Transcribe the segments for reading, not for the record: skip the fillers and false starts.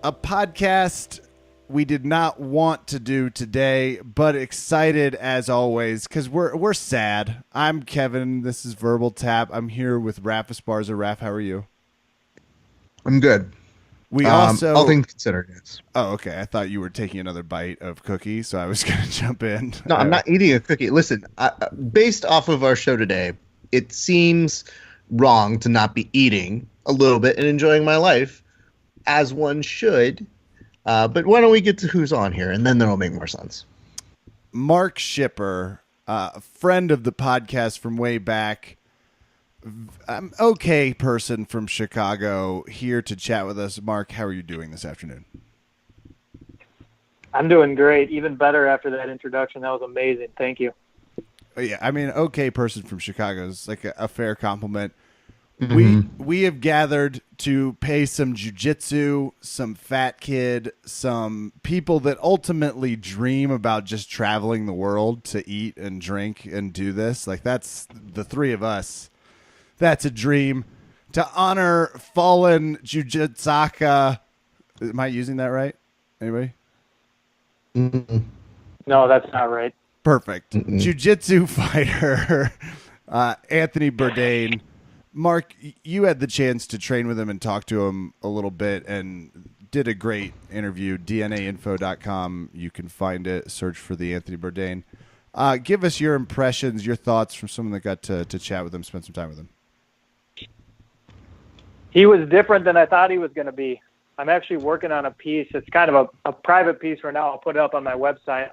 A podcast we did not want to do today, but excited as always because we're sad. I'm Kevin. This is Verbal Tap. I'm here with Raph Esparza. Raph, how are you? I'm good. We also all things considered, yes. Oh, okay. I thought you were taking another bite of cookie, so I was going to jump in. No, I'm not eating a cookie. Listen, based off of our show today, it seems wrong to not be eating a little bit and enjoying my life, as one should. But why don't we get to who's on here, and then that'll make more sense. Mark Shipper, a friend of the podcast from way back, okay person from Chicago, here to chat with us. Mark, how are you doing this afternoon? I'm doing great. Even better after that introduction. That was amazing. Thank you. Yeah, I mean, okay person from Chicago is like a fair compliment. Mm-hmm. We have gathered to pay some jiu-jitsu, some fat kid, some people that ultimately dream about just traveling the world to eat and drink and do this. Like, that's the three of us. That's a dream. To honor fallen jiu-jitsaka. Am I using that right? Anybody? Mm-mm. No, that's not right. Perfect. Mm-mm. Jiu-jitsu fighter, Anthony Bourdain. Mark, you had the chance to train with him and talk to him a little bit and did a great interview. DNAinfo.com. You can find it. Search for the Anthony Bourdain. Give us your impressions, your thoughts from someone that got to chat with him, spend some time with him. He was different than I thought he was going to be. I'm actually working on a piece. It's kind of a private piece for now. I'll put it up on my website.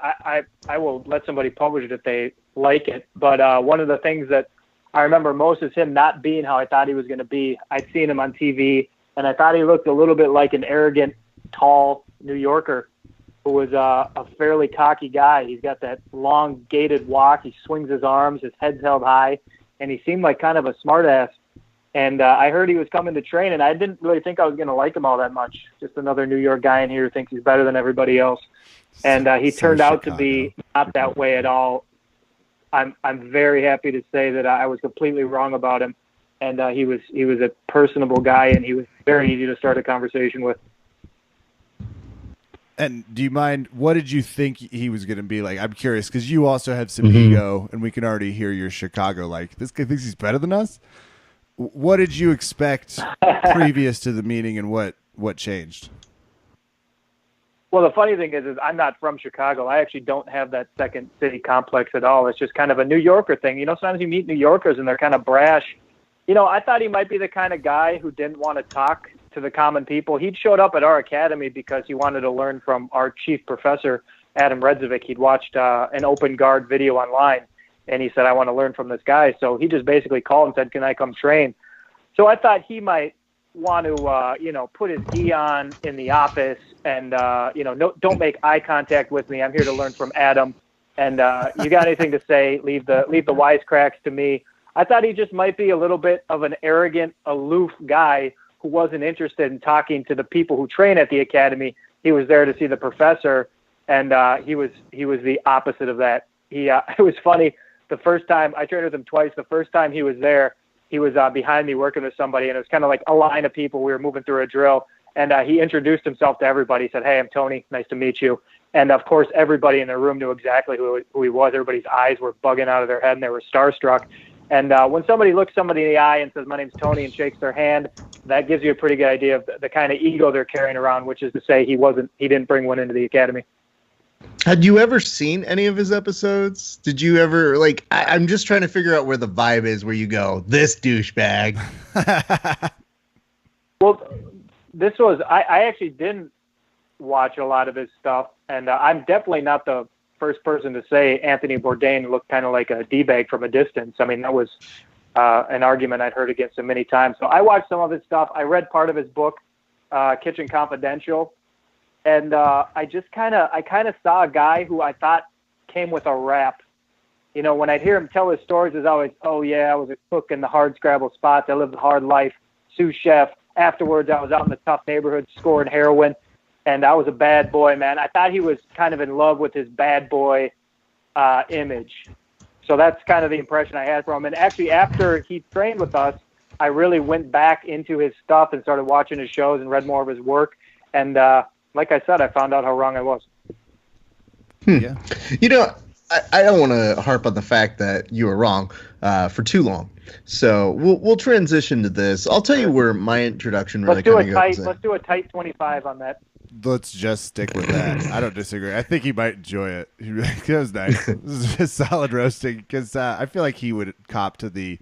I will let somebody publish it if they like it. But one of the things that I remember most is him not being how I thought he was going to be. I'd seen him on TV, and I thought he looked a little bit like an arrogant, tall New Yorker who was a fairly cocky guy. He's got that long, gated walk. He swings his arms. His head's held high, and he seemed like kind of a smartass. And I heard he was coming to train, and I didn't really think I was going to like him all that much. Just another New York guy in here who thinks he's better than everybody else. And he turned out to be not that way at all. I'm very happy to say that I was completely wrong about him, and he was a personable guy, and he was very easy to start a conversation with. And do you mind? What did you think he was going to be like? I'm curious because you also have some ego, and we can already hear your Chicago. Like, this guy thinks he's better than us. What did you expect previous to the meeting, and what changed? Well, the funny thing is I'm not from Chicago. I actually don't have that second city complex at all. It's just kind of a New Yorker thing. You know, sometimes you meet New Yorkers and they're kind of brash. You know, I thought he might be the kind of guy who didn't want to talk to the common people. He'd showed up at our academy because he wanted to learn from our chief professor, Adam Redzovic. He'd watched an open guard video online, and he said, I want to learn from this guy. So he just basically called and said, can I come train? So I thought he might want to, put his gi on in the office and, don't make eye contact with me. I'm here to learn from Adam. And you got anything to say, leave the wisecracks to me. I thought he just might be a little bit of an arrogant, aloof guy who wasn't interested in talking to the people who train at the academy. He was there to see the professor, and he was the opposite of that. It was funny. The first time I trained with him twice, the first time he was there, he was behind me working with somebody, and it was kind of like a line of people. We were moving through a drill, and he introduced himself to everybody. He said, hey, I'm Tony. Nice to meet you. And, of course, everybody in the room knew exactly who he was. Everybody's eyes were bugging out of their head, and they were starstruck. And when somebody looks somebody in the eye and says, my name's Tony, and shakes their hand, that gives you a pretty good idea of the kind of ego they're carrying around, which is to say he didn't bring one into the academy. Had you ever seen any of his episodes? Did you ever, I'm just trying to figure out where the vibe is where you go, this douchebag. Well, I actually didn't watch a lot of his stuff, and I'm definitely not the first person to say Anthony Bourdain looked kind of like a D-bag from a distance. I mean, that was an argument I'd heard against him many times. So I watched some of his stuff. I read part of his book, Kitchen Confidential. And I kind of saw a guy who I thought came with a rap. You know, when I'd hear him tell his stories, it was always, oh, yeah, I was a cook in the hard scrabble spots. I lived a hard life, sous chef. Afterwards, I was out in the tough neighborhood scoring heroin, and I was a bad boy, man. I thought he was kind of in love with his bad boy image. So that's kind of the impression I had from him. And actually, after he trained with us, I really went back into his stuff and started watching his shows and read more of his work. And like I said, I found out how wrong I was. Yeah. You know, I don't want to harp on the fact that you were wrong for too long. So we'll transition to this. I'll tell you where my introduction really kind of goes. Let's do a tight 25 on that. Let's just stick with that. I don't disagree. I think he might enjoy it. That was nice. This is just solid roasting because I feel like he would cop to the.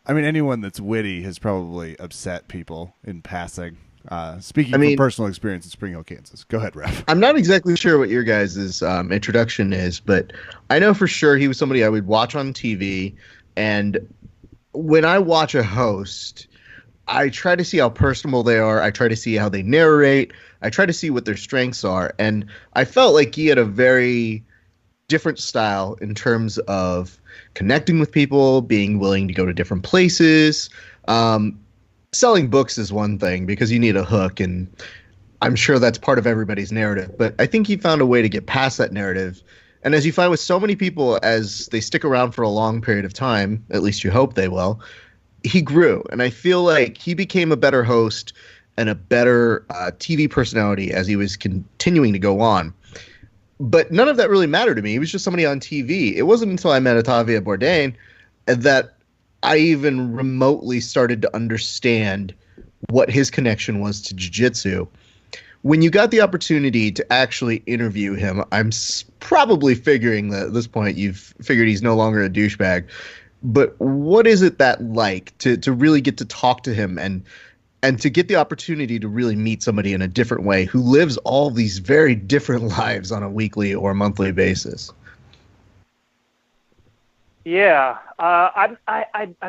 I mean, anyone that's witty has probably upset people in passing. Speaking from personal experience in Spring Hill, Kansas. Go ahead, Ref. I'm not exactly sure what your guys' introduction is, but I know for sure he was somebody I would watch on TV. And when I watch a host, I try to see how personable they are. I try to see how they narrate. I try to see what their strengths are. And I felt like he had a very different style in terms of connecting with people, being willing to go to different places. Selling books is one thing because you need a hook, and I'm sure that's part of everybody's narrative. But I think he found a way to get past that narrative. And as you find with so many people, as they stick around for a long period of time, at least you hope they will, he grew. And I feel like he became a better host and a better TV personality as he was continuing to go on. But none of that really mattered to me. He was just somebody on TV. It wasn't until I met Anthony Bourdain that I even remotely started to understand what his connection was to jiu-jitsu. When you got the opportunity to actually interview him, I'm probably figuring that at this point you've figured he's no longer a douchebag. But what is it that like to really get to talk to him and to get the opportunity to really meet somebody in a different way who lives all these very different lives on a weekly or monthly basis? Yeah, I'm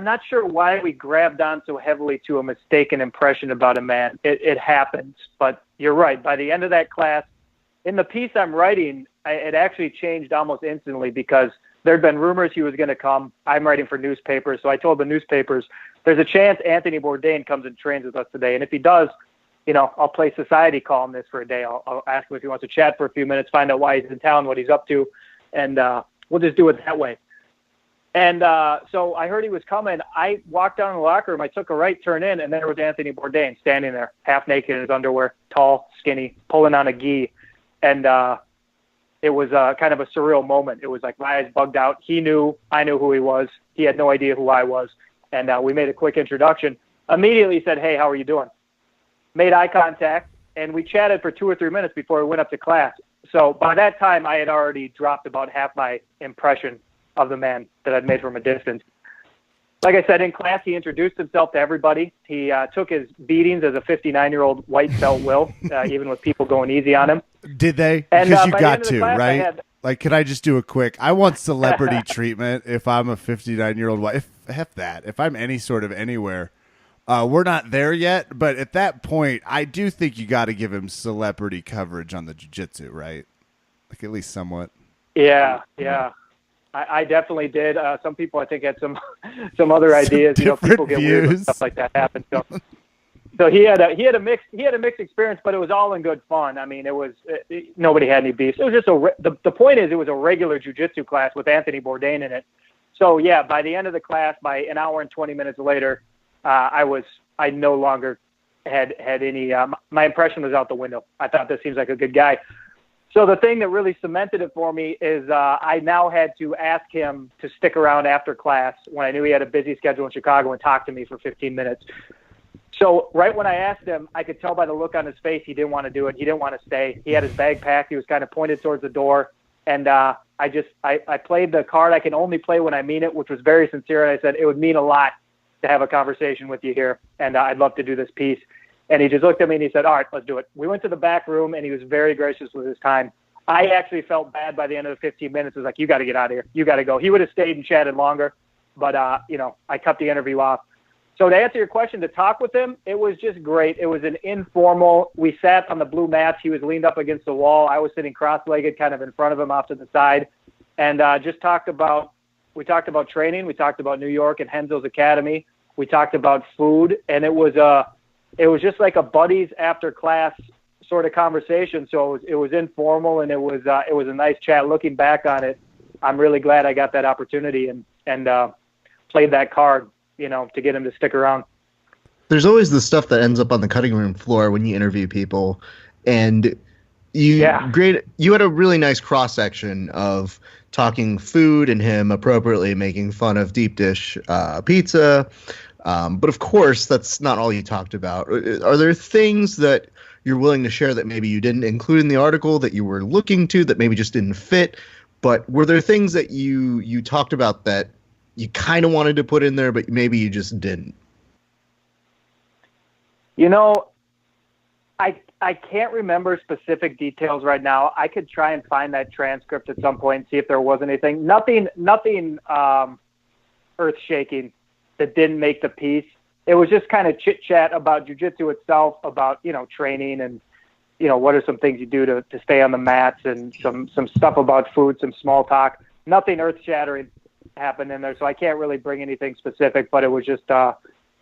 not sure why we grabbed on so heavily to a mistaken impression about a man. It happens, but you're right. By the end of that class, in the piece I'm writing, it actually changed almost instantly because there'd been rumors he was going to come. I'm writing for newspapers, so I told the newspapers, there's a chance Anthony Bourdain comes and trains with us today, and if he does, I'll play society columnist for a day. I'll ask him if he wants to chat for a few minutes, find out why he's in town, what he's up to, and we'll just do it that way. And so I heard he was coming. I walked down in the locker room. I took a right turn in, and there was Anthony Bourdain standing there, half naked in his underwear, tall, skinny, pulling on a gi. And it was kind of a surreal moment. It was like my eyes bugged out. He knew. I knew who he was. He had no idea who I was. And we made a quick introduction. Immediately said, "Hey, how are you doing?" Made eye contact, and we chatted for 2 or 3 minutes before we went up to class. So by that time, I had already dropped about half my impression of the man that I'd made from a distance. Like I said, in class, he introduced himself to everybody. He took his beatings as a 59-year-old white belt will, even with people going easy on him. Did they? Because you got to, right? Like, can I just do a quick? I want celebrity treatment if I'm a 59-year-old white. If I'm any sort of anywhere. We're not there yet, but at that point, I do think you got to give him celebrity coverage on the jiu-jitsu, right? Like, at least somewhat. Yeah. I definitely did. Some people, I think, had some other ideas. People get weird when stuff like that happens. So he had a mixed experience, but it was all in good fun. I mean, it was nobody had any beefs. It was just the point is it was a regular jiu-jitsu class with Anthony Bourdain in it. So yeah, by the end of the class, by an hour and 20 minutes later, I no longer had any. My impression was out the window. I thought this seems like a good guy. So the thing that really cemented it for me is I now had to ask him to stick around after class when I knew he had a busy schedule in Chicago and talk to me for 15 minutes. So right when I asked him, I could tell by the look on his face he didn't want to do it. He didn't want to stay. He had his bag packed. He was kind of pointed towards the door. And I played the card I can only play when I mean it, which was very sincere. And I said, it would mean a lot to have a conversation with you here, and I'd love to do this piece. And he just looked at me and he said, all right, let's do it. We went to the back room, and he was very gracious with his time. I actually felt bad by the end of the 15 minutes. It was like, you got to get out of here. You got to go. He would have stayed and chatted longer, but, I cut the interview off. So to answer your question, to talk with him, it was just great. It was an informal. We sat on the blue mats. He was leaned up against the wall. I was sitting cross-legged kind of in front of him off to the side, and we talked about training. We talked about New York and Henzo's Academy. We talked about food, and it was just like a buddies after class sort of conversation. So it was informal, and it was a nice chat. Looking back on it, I'm really glad I got that opportunity and played that card, to get him to stick around. There's always the stuff that ends up on the cutting room floor when you interview people, and you had a really nice cross section of talking food and him appropriately making fun of deep dish pizza. But of course, that's not all you talked about. Are there things that you're willing to share that maybe you didn't include in the article that you were looking to that maybe just didn't fit? But were there things that you talked about that you kind of wanted to put in there, but maybe you just didn't? You know, I can't remember specific details right now. I could try and find that transcript at some point and see if there was anything. Nothing earth-shaking that didn't make the piece. It was just kind of chit-chat about jiu-jitsu itself, about, training and, what are some things you do to stay on the mats, and some stuff about food, some small talk. Nothing earth-shattering happened in there, so I can't really bring anything specific, but it was just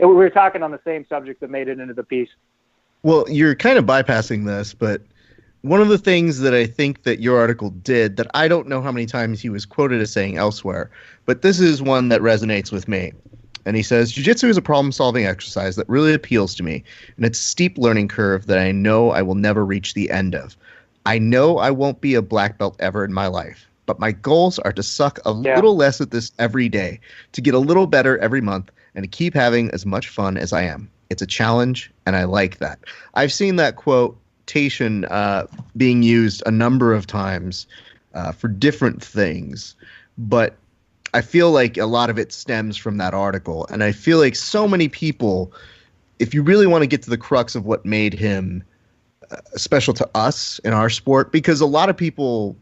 we were talking on the same subject that made it into the piece. Well, you're kind of bypassing this, but one of the things that I think that your article did that I don't know how many times he was quoted as saying elsewhere, but this is one that resonates with me. And he says, "Jiu-jitsu is a problem-solving exercise that really appeals to me, and it's a steep learning curve that I know I will never reach the end of. I know I won't be a black belt ever in my life, but my goals are to suck a little less at this every day, to get a little better every month, and to keep having as much fun as I am. It's a challenge, and I like that." I've seen that quotation being used a number of times for different things, but I feel like a lot of it stems from that article. And I feel like so many people, if you really want to get to the crux of what made him special to us in our sport, because a lot of people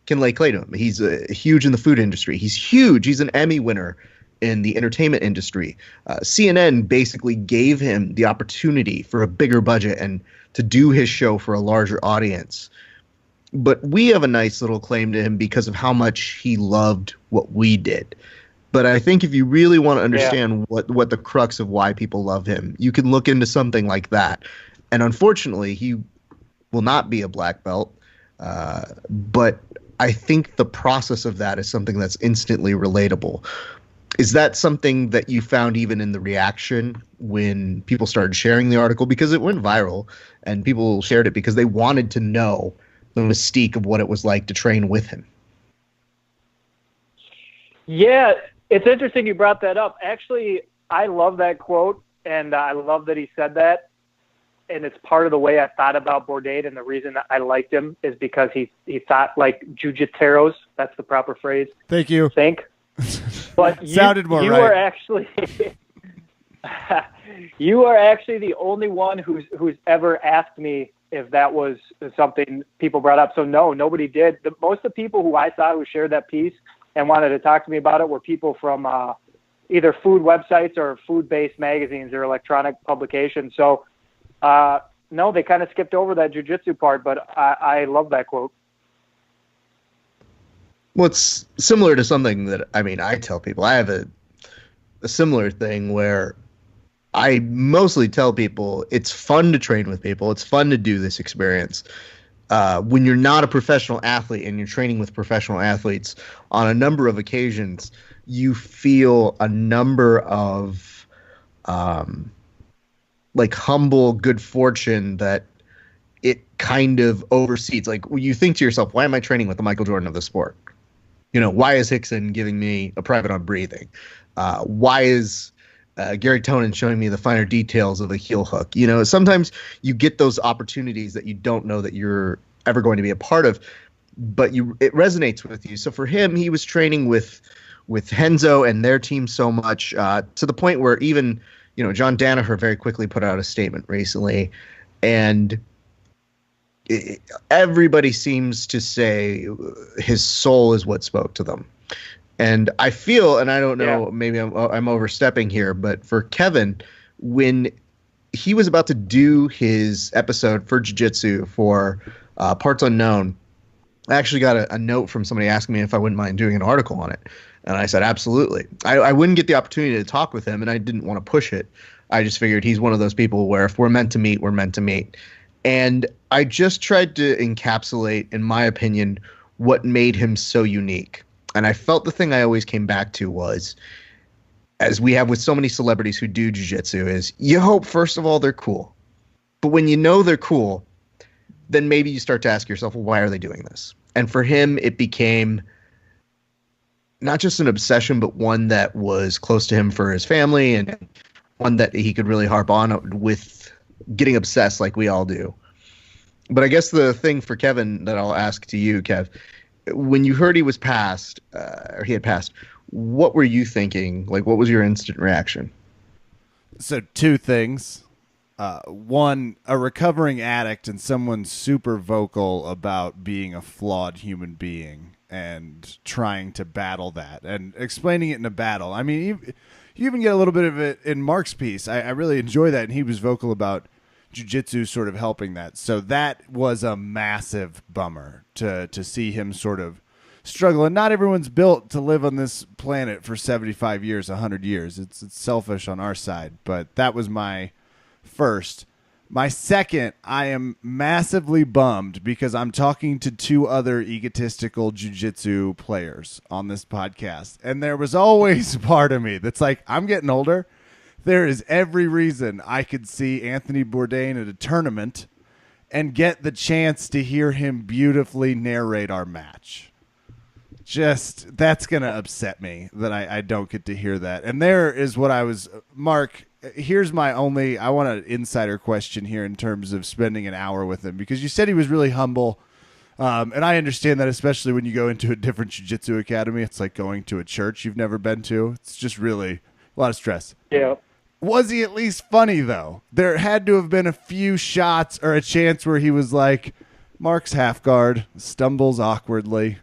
can lay claim to him. He's huge in the food industry. He's huge. He's an Emmy winner in the entertainment industry. CNN basically gave him the opportunity for a bigger budget and to do his show for a larger audience. But we have a nice little claim to him because of how much he loved what we did. But I think if you really want to understand what the crux of why people love him, you can look into something like that. And unfortunately, he will not be a black belt. But I think the process of that is something that's instantly relatable. Is that something that you found even in the reaction when people started sharing the article? Because it went viral and people shared it because they wanted to know the mystique of what it was like to train with him. Yeah, it's interesting you brought that up. Actually, I love that quote, and I love that he said that. And it's part of the way I thought about Bourdain, and the reason that I liked him is because he thought like jiu-jitseros. That's the proper phrase. Thank you. But sounded more you right. are actually you are actually the only one who's ever asked me if that was something people brought up. So no, nobody did. Most of the people who I saw who shared that piece and wanted to talk to me about it were people from either food websites or food-based magazines or electronic publications. So no, they kind of skipped over that jiu-jitsu part, but I love that quote. Well, it's similar to something that, I tell people. I have a similar thing where I mostly tell people it's fun to train with people. It's fun to do this experience. When you're not a professional athlete and you're training with professional athletes, on a number of occasions, you feel a number of humble good fortune that it kind of oversees. Like, you think to yourself, why am I training with the Michael Jordan of the sport? Why is Hickson giving me a private on breathing? Why is Gary Tonin showing me the finer details of a heel hook? Sometimes you get those opportunities that you don't know that you're ever going to be a part of, but it resonates with you. So for him, he was training with Henzo and their team so much to the point where even, John Danaher very quickly put out a statement recently, and everybody seems to say his soul is what spoke to them. And I feel, and I don't know, maybe I'm overstepping here, but for Kevin, when he was about to do his episode for Jiu-Jitsu for Parts Unknown, I actually got a note from somebody asking me if I wouldn't mind doing an article on it. And I said, absolutely. I wouldn't get the opportunity to talk with him, and I didn't want to push it. I just figured he's one of those people where if we're meant to meet, we're meant to meet. And I just tried to encapsulate, in my opinion, what made him so unique. And I felt the thing I always came back to was as we have with so many celebrities who do jiu-jitsu, is you hope, first of all, they're cool. But when you know they're cool, then maybe you start to ask yourself, well, why are they doing this? And for him, it became not just an obsession, but one that was close to him for his family, and one that he could really harp on with getting obsessed like we all do. But I guess the thing for Kevin that I'll ask to you, Kev, when you heard he was passed, or he had passed, what were you thinking? Like, what was your instant reaction? So 2 things. One, a recovering addict and someone super vocal about being a flawed human being and trying to battle that and explaining it in a battle. I mean, you even get a little bit of it in Mark's piece. I really enjoy that, and he was vocal about jiu-jitsu sort of helping that. So that was a massive bummer to see him sort of struggle. And not everyone's built to live on this planet for 75 years, 100 years. It's selfish on our side, but that was my first. My second, I am massively bummed because I'm talking to 2 other egotistical jiu-jitsu players on this podcast. And there was always a part of me that's like, I'm getting older. There is every reason I could see Anthony Bourdain at a tournament and get the chance to hear him beautifully narrate our match. Just, that's going to upset me that I don't get to hear that. And there is what I was, Mark, here's my only, I want an insider question here in terms of spending an hour with him, because you said he was really humble. And I understand that, especially when you go into a different jiu-jitsu academy. It's like going to a church you've never been to. It's just really a lot of stress. Yeah. Was he at least funny, though? There had to have been a few shots or a chance where he was like, Mark's half guard, stumbles awkwardly.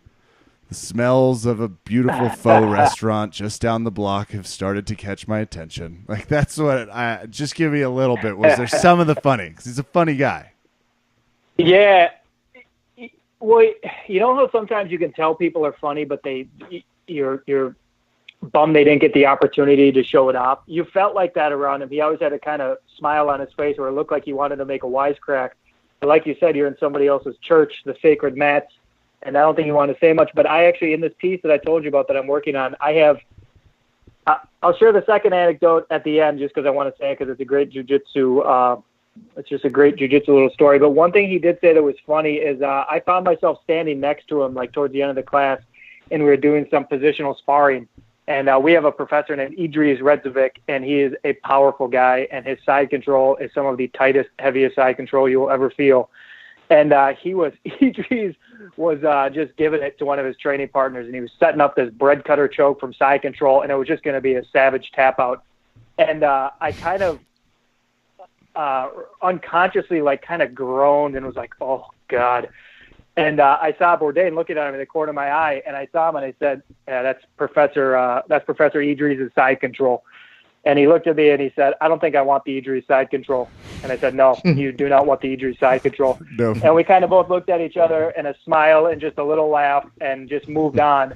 The smells of a beautiful faux restaurant just down the block have started to catch my attention. Like, that's what just give me a little bit. Was there some of the funny? Because he's a funny guy. Yeah. Well, you know how sometimes you can tell people are funny, but you're bummed they didn't get the opportunity to show it off. You felt like that around him. He always had a kind of smile on his face where it looked like he wanted to make a wisecrack. But like you said, you're in somebody else's church, the sacred mats, and I don't think you want to say much. But I actually, in this piece that I told you about that I'm working on, I'll share the second anecdote at the end just because I want to say it because it's a great jiu-jitsu. It's just a great jiu-jitsu little story. But one thing he did say that was funny is I found myself standing next to him like towards the end of the class, and we were doing some positional sparring. And we have a professor named Idris Redzovic, and he is a powerful guy, and his side control is some of the tightest, heaviest side control you will ever feel. And Idris was just giving it to one of his training partners, and he was setting up this bread cutter choke from side control, and it was just going to be a savage tap out. And I kind of unconsciously kind of groaned and was like, oh, God. And I saw Bourdain looking at him in the corner of my eye, and I saw him and I said, yeah, that's Professor Idris' side control. And he looked at me and he said, I don't think I want the Idris side control. And I said, no, you do not want the Idris side control. No. And we kind of both looked at each other and a smile and just a little laugh and just moved on.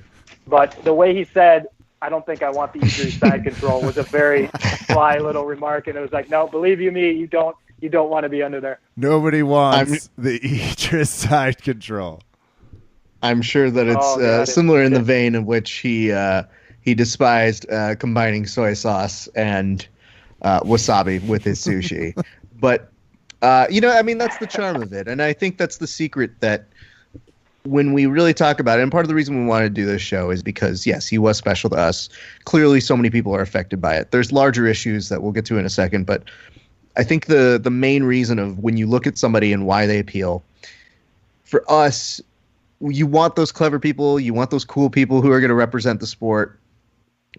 But the way he said, I don't think I want the Idris side control was a very sly little remark. And it was like, no, believe you me, you don't want to be under there. Nobody wants the Idris side control. I'm sure that it's similar in the vein in which he despised combining soy sauce and wasabi with his sushi. But, that's the charm of it. And I think that's the secret that when we really talk about it, and part of the reason we wanted to do this show is because, yes, he was special to us. Clearly, so many people are affected by it. There's larger issues that we'll get to in a second, but I think the main reason of when you look at somebody and why they appeal, for us, you want those clever people, you want those cool people who are going to represent the sport.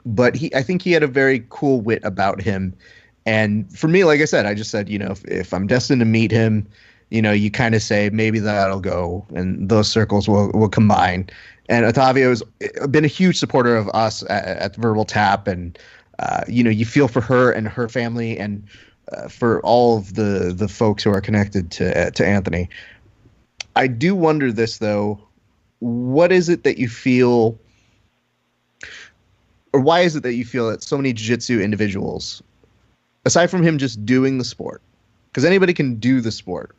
But I think he had a very cool wit about him. And for me, like I said, I just said, if I'm destined to meet him, you kind of say maybe that'll go and those circles will combine. And Otavio has been a huge supporter of us at Verbal Tap. And, you feel for her and her family and for all of the folks who are connected to Anthony. I do wonder this, though. What is it that you feel, or why is it that you feel that so many jiu-jitsu individuals, aside from him just doing the sport, because anybody can do the sport,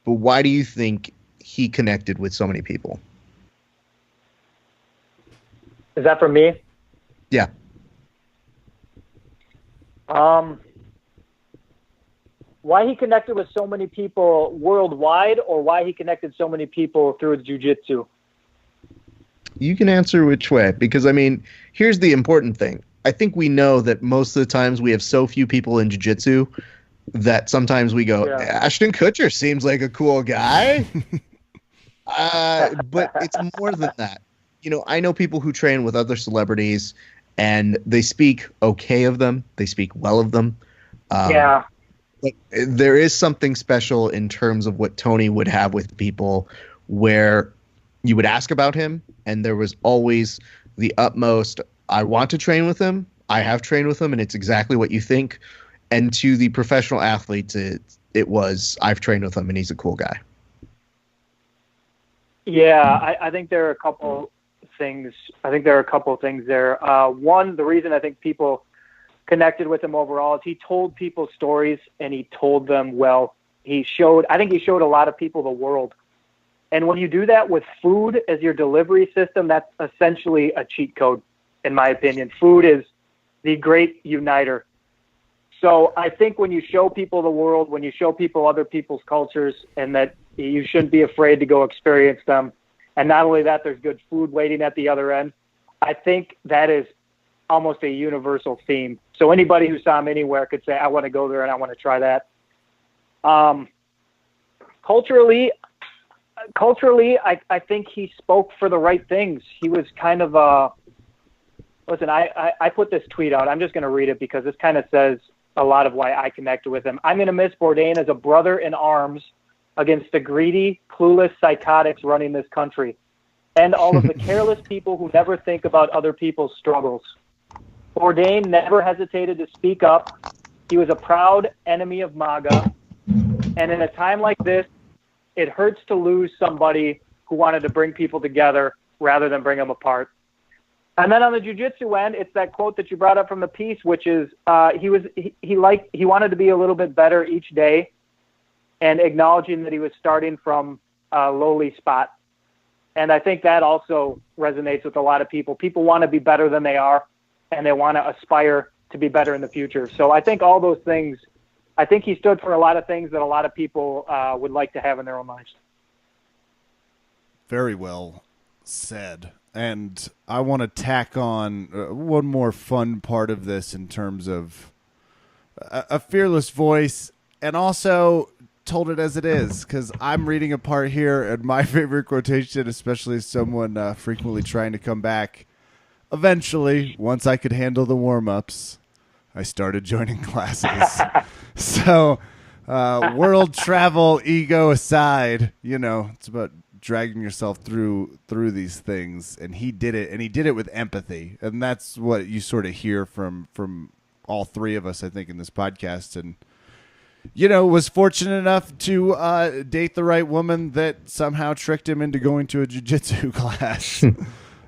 but why do you think he connected with so many people? Is that for me? Yeah. Why he connected with so many people worldwide, or why he connected so many people through his jiu-jitsu? You can answer which way, because, I mean, here's the important thing. I think we know that most of the times we have so few people in jiu-jitsu that sometimes we go, Ashton Kutcher seems like a cool guy. But it's more than that. You know, I know people who train with other celebrities, and they speak okay of them. They speak well of them. But there is something special in terms of what Tony would have with people, where you would ask about him, and there was always the utmost, I want to train with him. I have trained with him, and it's exactly what you think. And to the professional athletes, it was, I've trained with him, and he's a cool guy. Yeah, I think there are a couple things. I think there are a couple things there. One, the reason I think people connected with him overall is he told people stories, and he told them well. I think he showed a lot of people the world. And when you do that with food as your delivery system, that's essentially a cheat code, in my opinion. Food is the great uniter. So I think when you show people the world, when you show people other people's cultures, and that you shouldn't be afraid to go experience them, and not only that, there's good food waiting at the other end, I think that is almost a universal theme. So anybody who saw him anywhere could say, I want to go there and I want to try that. Culturally, I think he spoke for the right things. He was kind of listen, I put this tweet out. I'm just going to read it because this kind of says a lot of why I connected with him. I'm going to miss Bourdain as a brother in arms against the greedy, clueless psychotics running this country, and all of the careless people who never think about other people's struggles. Bourdain never hesitated to speak up. He was a proud enemy of MAGA, and in a time like this, it hurts to lose somebody who wanted to bring people together rather than bring them apart. And then on the jiu-jitsu end, it's that quote that you brought up from the piece, which is he wanted to be a little bit better each day, and acknowledging that he was starting from a lowly spot. And I think that also resonates with a lot of people. People want to be better than they are, and they want to aspire to be better in the future. So I think all those things, I think he stood for a lot of things that a lot of people would like to have in their own lives. Very well said. And I want to tack on one more fun part of this in terms of a fearless voice, and also told it as it is, because I'm reading a part here, and my favorite quotation, especially as someone frequently trying to come back, eventually, once I could handle the warm-ups, I started joining classes. So world travel, ego aside, you know, it's about dragging yourself through these things, and he did it, and he did it with empathy, and that's what you sort of hear from all three of us, I think, in this podcast. And you know, was fortunate enough to date the right woman that somehow tricked him into going to a jiu-jitsu class,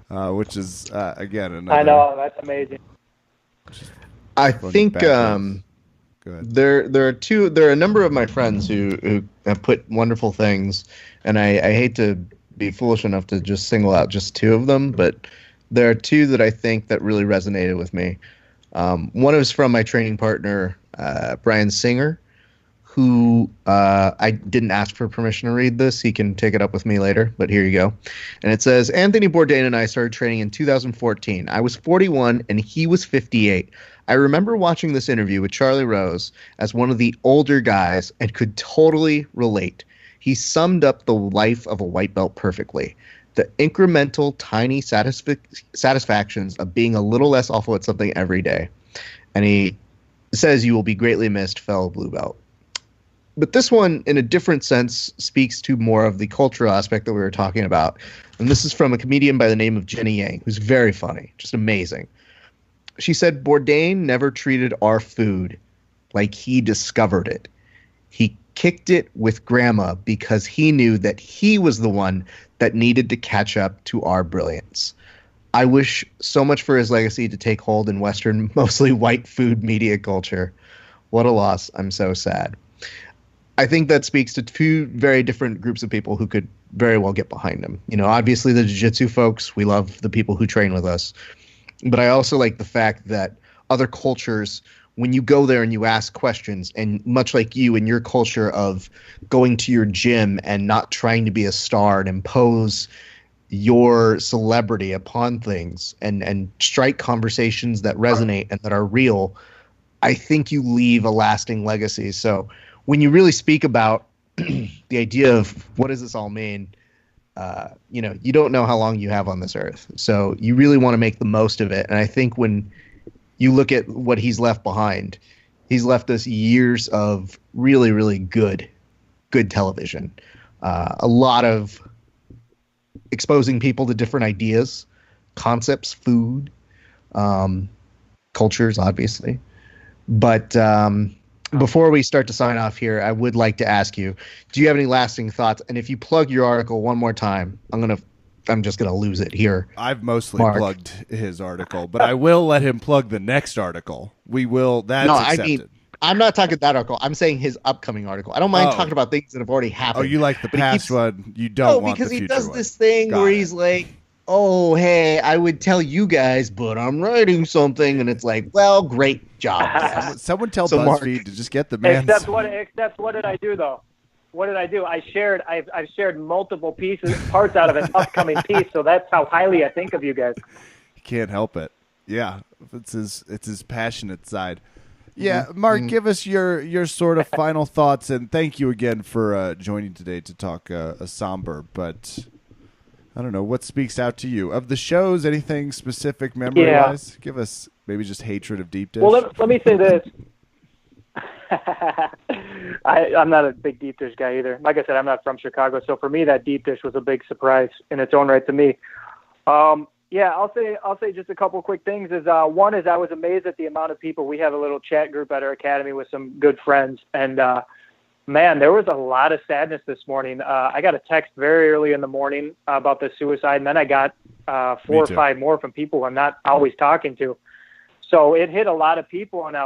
which is again another. I know, that's amazing. I think there are a number of my friends who have put wonderful things, and I hate to be foolish enough to just single out just two of them, but there are two that I think that really resonated with me. One is from my training partner, Brian Singer, who I didn't ask for permission to read this. He can take it up with me later, but here you go. And it says, Anthony Bourdain and I started training in 2014. I was 41 and he was 58. I remember watching this interview with Charlie Rose as one of the older guys and could totally relate. He summed up the life of a white belt perfectly. The incremental, tiny satisfactions of being a little less awful at something every day. And he says, you will be greatly missed, fellow blue belt. But this one, in a different sense, speaks to more of the cultural aspect that we were talking about. And this is from a comedian by the name of Jenny Yang, who's very funny, just amazing. She said, Bourdain never treated our food like he discovered it. He kicked it with grandma because he knew that he was the one that needed to catch up to our brilliance. I wish so much for his legacy to take hold in Western, mostly white food media culture. What a loss. I'm so sad. I think that speaks to two very different groups of people who could very well get behind him. You know, obviously the jiu-jitsu folks, we love the people who train with us. But I also like the fact that other cultures when you go there and you ask questions, and much like you and your culture of going to your gym and not trying to be a star and impose your celebrity upon things and strike conversations that resonate and that are real, I think you leave a lasting legacy. So when you really speak about the idea of what does this all mean, you don't know how long you have on this earth. So you really want to make the most of it. And I think when you look at what he's left behind, he's left us years of really, really good television. A lot of exposing people to different ideas, concepts, food, cultures, obviously. But before we start to sign off here, I would like to ask you, do you have any lasting thoughts? And if you plug your article one more time, I'm just gonna lose it here. I've mostly Mark. plugged his article, but I will let him plug the next article. We will. That's accepted. I mean, I'm not talking that article. I'm saying his upcoming article. I don't mind talking about things that have already happened. Oh, you like the past one? You don't want the future one. because he does this thing where he's like, "Oh, hey, I would tell you guys, but I'm writing something," and it's like, "Well, great job." Someone tell So, BuzzFeed Mark, to just get the man. Except what did I do though? What did I do? I've shared multiple parts out of an upcoming piece, so that's how highly I think of you guys. You can't help it. Yeah, it's his passionate side. Yeah, Mark, give us your sort of final thoughts, and thank you again for joining today to talk a somber, but I don't know, what speaks out to you? Of the shows, anything specific memory-wise? Give us maybe just hatred of deep dish. Well, let me say this. I'm not a big deep dish guy either. Like I said, I'm not from Chicago, so for me, that deep dish was a big surprise in its own right to me. Yeah, I'll say just a couple of quick things. One is I was amazed at the amount of people. We have a little chat group at our academy with some good friends, and man, there was a lot of sadness this morning. I got a text very early in the morning about the suicide, and then I got 4 or 5 more from people I'm not always talking to. So it hit a lot of people, and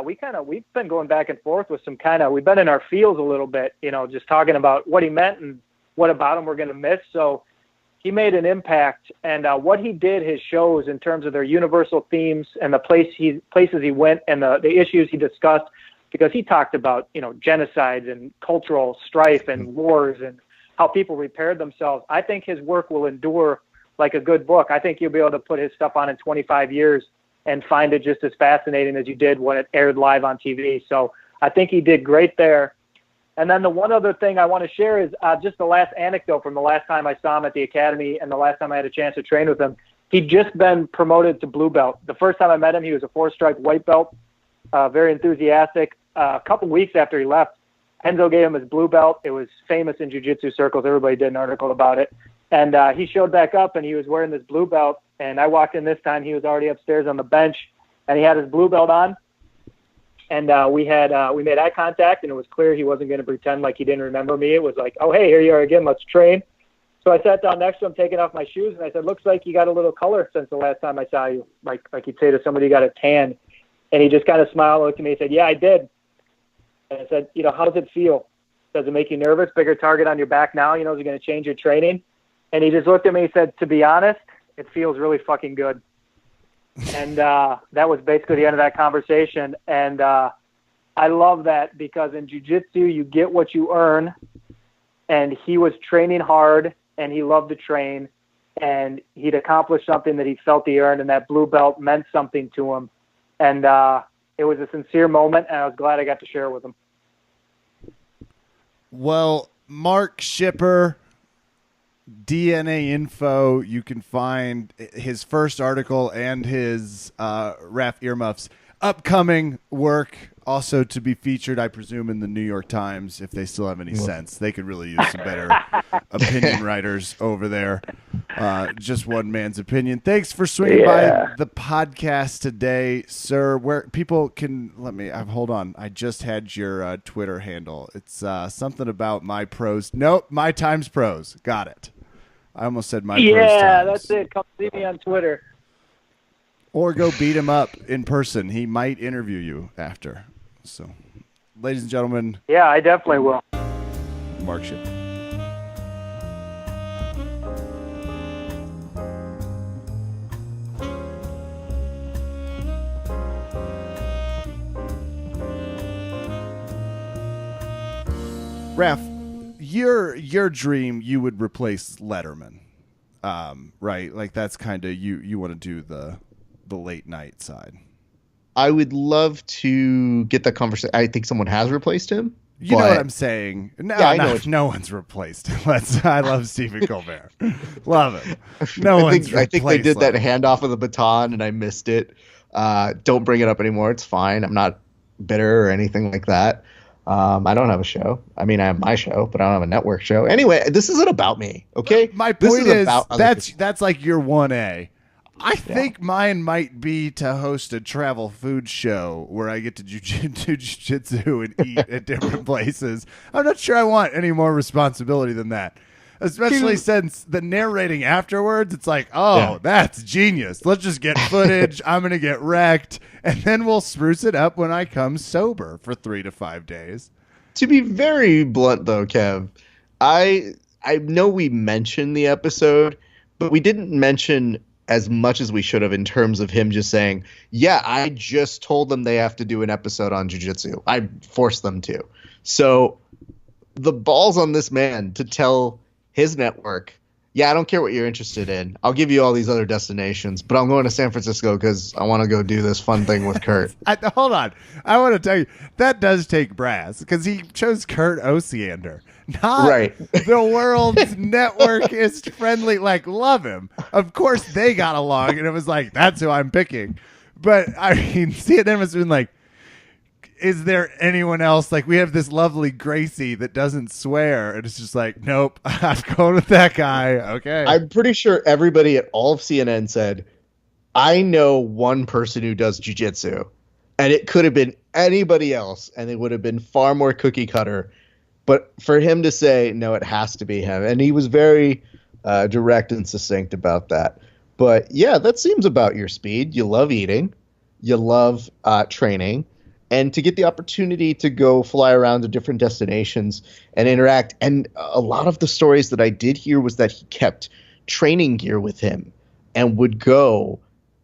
we've been going back and forth with we've been in our feels a little bit, just talking about what he meant and what about him we're going to miss. So he made an impact, and what he did, his shows in terms of their universal themes and the places he went and the issues he discussed, because he talked about, genocides and cultural strife and wars and how people repaired themselves. I think his work will endure like a good book. I think you'll be able to put his stuff on in 25 years and find it just as fascinating as you did when it aired live on TV. So I think he did great there. And then the one other thing I want to share is just the last anecdote from the last time I saw him at the academy and the last time I had a chance to train with him. He'd just been promoted to blue belt. The first time I met him, he was a 4-stripe white belt, very enthusiastic. A couple weeks after he left, Enzo gave him his blue belt. It was famous in jiu-jitsu circles. Everybody did an article about it. And he showed back up, and he was wearing this blue belt. And I walked in this time. He was already upstairs on the bench, and he had his blue belt on. And we made eye contact, and it was clear he wasn't going to pretend like he didn't remember me. It was like, oh, hey, here you are again. Let's train. So I sat down next to him, taking off my shoes, and I said, looks like you got a little color since the last time I saw you. Like you'd say to somebody, you got a tan. And he just kind of smiled and looked at me and said, yeah, I did. And I said, how does it feel? Does it make you nervous? Bigger target on your back now? Is it going to change your training? And he just looked at me and said, to be honest, it feels really fucking good. And that was basically the end of that conversation. And I love that, because in jiu-jitsu, you get what you earn. And he was training hard, and he loved to train. And he'd accomplished something that he felt he earned, and that blue belt meant something to him. And it was a sincere moment, and I was glad I got to share it with him. Well, Mark Shipper, DNA Info, you can find his first article and his Raf Earmuffs upcoming work, also to be featured, I presume, in the New York Times, if they still have any sense. They could really use some better opinion writers over there. Just one man's opinion. Thanks for swinging by the podcast today, sir. Where people can hold on. I just had your Twitter handle. It's something about my pros. Nope, my times pros. Got it. I almost said my pros times. Yeah, that's it. Come see me on Twitter. Or go beat him up in person. He might interview you after. So, ladies and gentlemen. Yeah, I definitely will. Mark Shipper. your dream, you would replace Letterman, right? Like that's kind of you want to do the late night side. I would love to get that conversation. I think someone has replaced him. You know what I'm saying? No, Yeah, I know no one's replaced him. I love Stephen Colbert. Love him. I think they did that handoff of the baton, and I missed it. Don't bring it up anymore. It's fine. I'm not bitter or anything like that. I don't have a show. I mean, I have my show, but I don't have a network show. Anyway, this isn't about me, okay? My point is that's like your 1A. I think mine might be to host a travel food show where I get to do jiu-jitsu and eat at different places. I'm not sure I want any more responsibility than that. Especially since the narrating afterwards, it's like, that's genius. Let's just get footage. I'm going to get wrecked. And then we'll spruce it up when I come sober for 3 to 5 days. To be very blunt, though, Kev, I know we mentioned the episode, but we didn't mention as much as we should have in terms of him just saying, yeah, I just told them they have to do an episode on jiu-jitsu. I forced them to. So the balls on this man to tell his network, yeah, I don't care what you're interested in. I'll give you all these other destinations, but I'm going to San Francisco because I want to go do this fun thing with Kurt. Hold on. I want to tell you, that does take brass because he chose Kurt Osiander. Not right. The world's networkist friendly, like, love him. Of course they got along, and it was like, that's who I'm picking. But, I mean, CNN must have been like, is there anyone else? Like, we have this lovely Gracie that doesn't swear, and it's just like, nope, I'm going with that guy. Okay. I'm pretty sure everybody at all of CNN said, I know one person who does jiu-jitsu, and it could have been anybody else, and it would have been far more cookie cutter. But for him to say, no, it has to be him. And he was very direct and succinct about that. But, yeah, that seems about your speed. You love eating. You love training. And to get the opportunity to go fly around to different destinations and interact. And a lot of the stories that I did hear was that he kept training gear with him and would go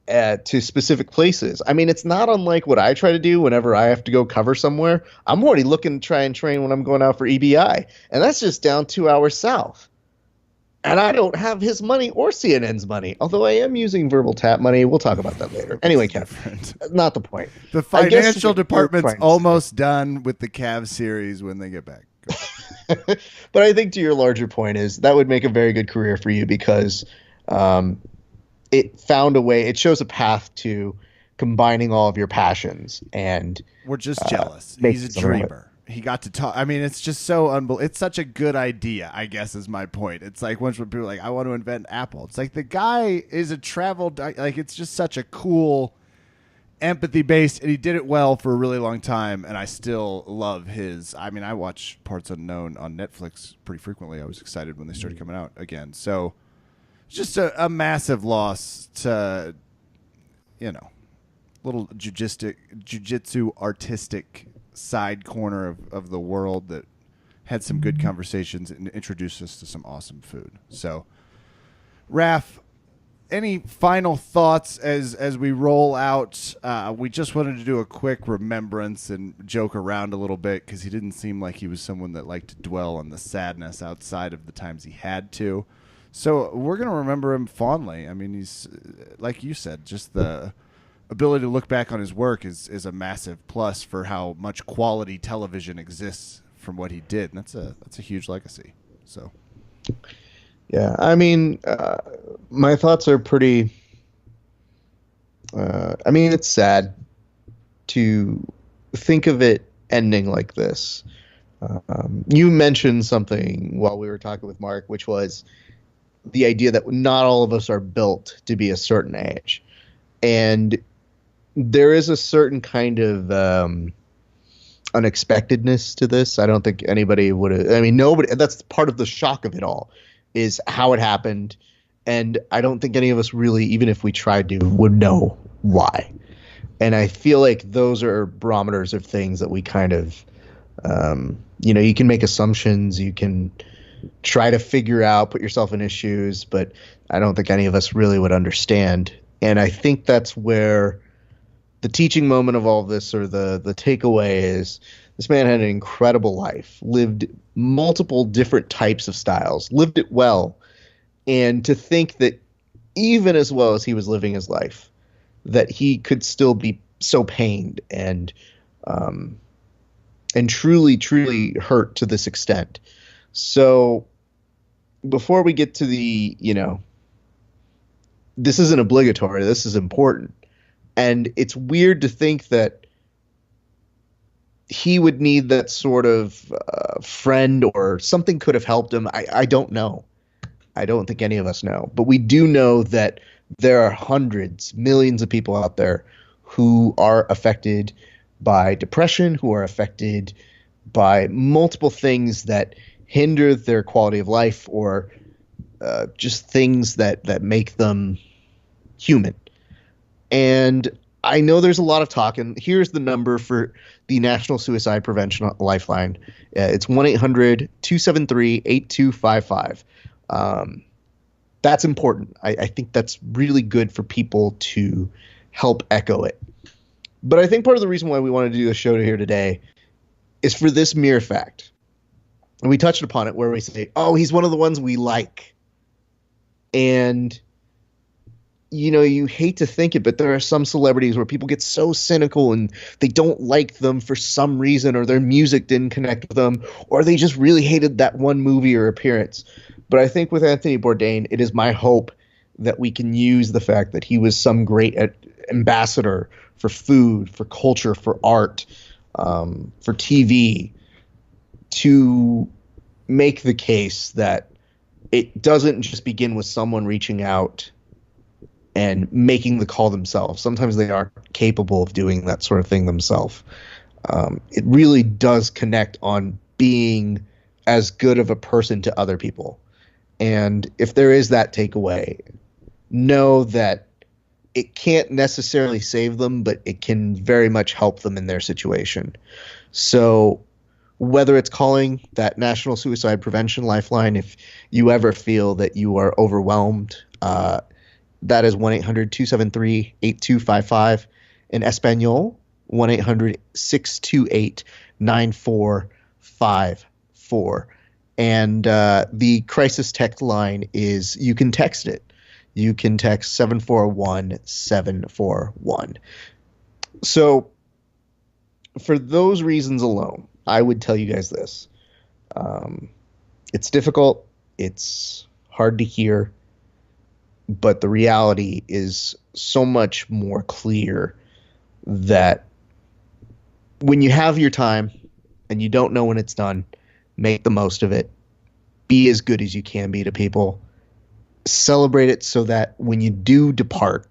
to specific places. I mean, it's not unlike what I try to do whenever I have to go cover somewhere. I'm already looking to try and train when I'm going out for EBI. And that's just down 2 hours south. And I don't have his money or CNN's money, although I am using verbal tap money. We'll talk about that later. Anyway, Kev, not the point. The financial department's almost done with the Cavs series when they get back. But I think to your larger point is that would make a very good career for you because it found a way. It shows a path to combining all of your passions. And we're just jealous. He's a dreamer. He got to talk. I mean, it's just so unbelievable. It's such a good idea, I guess, is my point. It's like once when people are like, I want to invent Apple. It's like the guy is a like it's just such a cool empathy based, and he did it well for a really long time. And I still love his. I mean, I watch Parts Unknown on Netflix pretty frequently. I was excited when they started coming out again. So it's just a massive loss to, little jiu-jitsu artistic side corner of the world that had some good conversations and introduced us to some awesome food. So, Raph, any final thoughts as we roll out? We just wanted to do a quick remembrance and joke around a little bit because he didn't seem like he was someone that liked to dwell on the sadness outside of the times he had to. So we're going to remember him fondly. I mean, he's, like you said, just the ability to look back on his work is a massive plus for how much quality television exists from what he did. And that's a huge legacy. So, yeah, I mean, my thoughts are pretty, I mean, it's sad to think of it ending like this. You mentioned something while we were talking with Mark, which was the idea that not all of us are built to be a certain age. And there is a certain kind of unexpectedness to this. I don't think anybody would have, I mean, nobody, that's part of the shock of it all is how it happened. And I don't think any of us really, even if we tried to, would know why. And I feel like those are barometers of things that we kind of, you can make assumptions, you can try to figure out, put yourself in his shoes, but I don't think any of us really would understand. And I think that's where the teaching moment of all of this, or the takeaway, is This man had an incredible life, lived multiple different types of styles, lived it well. And to think that even as well as he was living his life, that he could still be so pained and truly, truly hurt to this extent. So before we get to the, this isn't obligatory, this is important. And it's weird to think that he would need that sort of friend or something could have helped him. I don't know. I don't think any of us know. But we do know that there are hundreds, millions of people out there who are affected by depression, who are affected by multiple things that hinder their quality of life or just things that make them human. And I know there's a lot of talk, and here's the number for the National Suicide Prevention Lifeline. It's 1-800-273-8255. That's important. I think that's really good for people to help echo it. But I think part of the reason why we want to do a show here today is for this mere fact. And we touched upon it where we say, oh, he's one of the ones we like. And, you hate to think it, but there are some celebrities where people get so cynical and they don't like them for some reason, or their music didn't connect with them, or they just really hated that one movie or appearance. But I think with Anthony Bourdain, it is my hope that we can use the fact that he was some great ambassador for food, for culture, for art, for TV, to make the case that it doesn't just begin with someone reaching out and making the call themselves. Sometimes they aren't capable of doing that sort of thing themselves. It really does connect on being as good of a person to other people. And if there is that takeaway, know that it can't necessarily save them, but it can very much help them in their situation. So whether it's calling that National Suicide Prevention Lifeline, if you ever feel that you are overwhelmed, that is 1-800-273-8255. In Espanol, 1-800-628-9454. And the crisis text line is, you can text it. You can text 741-741. So for those reasons alone, I would tell you guys this. It's difficult. It's hard to hear. But the reality is so much more clear that when you have your time and you don't know when it's done, make the most of it. Be as good as you can be to people. Celebrate it so that when you do depart,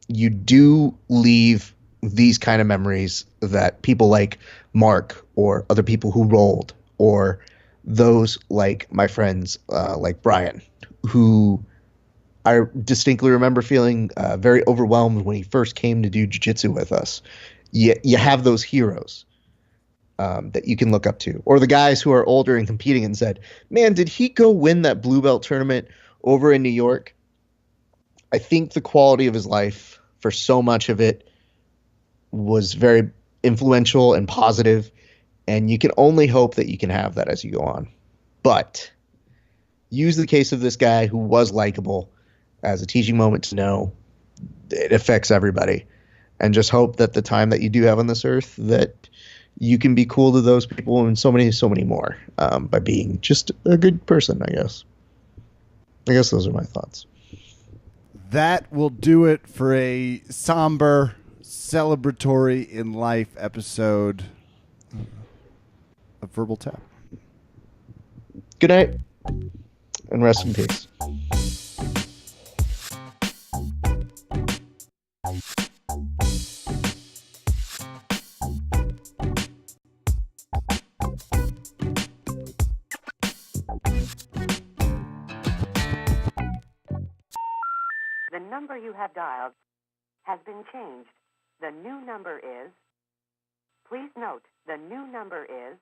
you do leave these kind of memories that people like Mark or other people who rolled, or those like my friends like Brian, who I distinctly remember feeling very overwhelmed when he first came to do jiu-jitsu with us. You have those heroes that you can look up to, or the guys who are older and competing and said, man, did he go win that blue belt tournament over in New York? I think the quality of his life for so much of it was very influential and positive, and you can only hope that you can have that as you go on. But use the case of this guy who was likable as a teaching moment to know it affects everybody, and just hope that the time that you do have on this earth, that you can be cool to those people and so many more by being just a good person, I guess. Those are my thoughts. That will do it for a somber, celebratory in life episode of Verbal Tap. Good night, and rest in peace. The number you have dialed has been changed. The new number is... Please note, the new number is...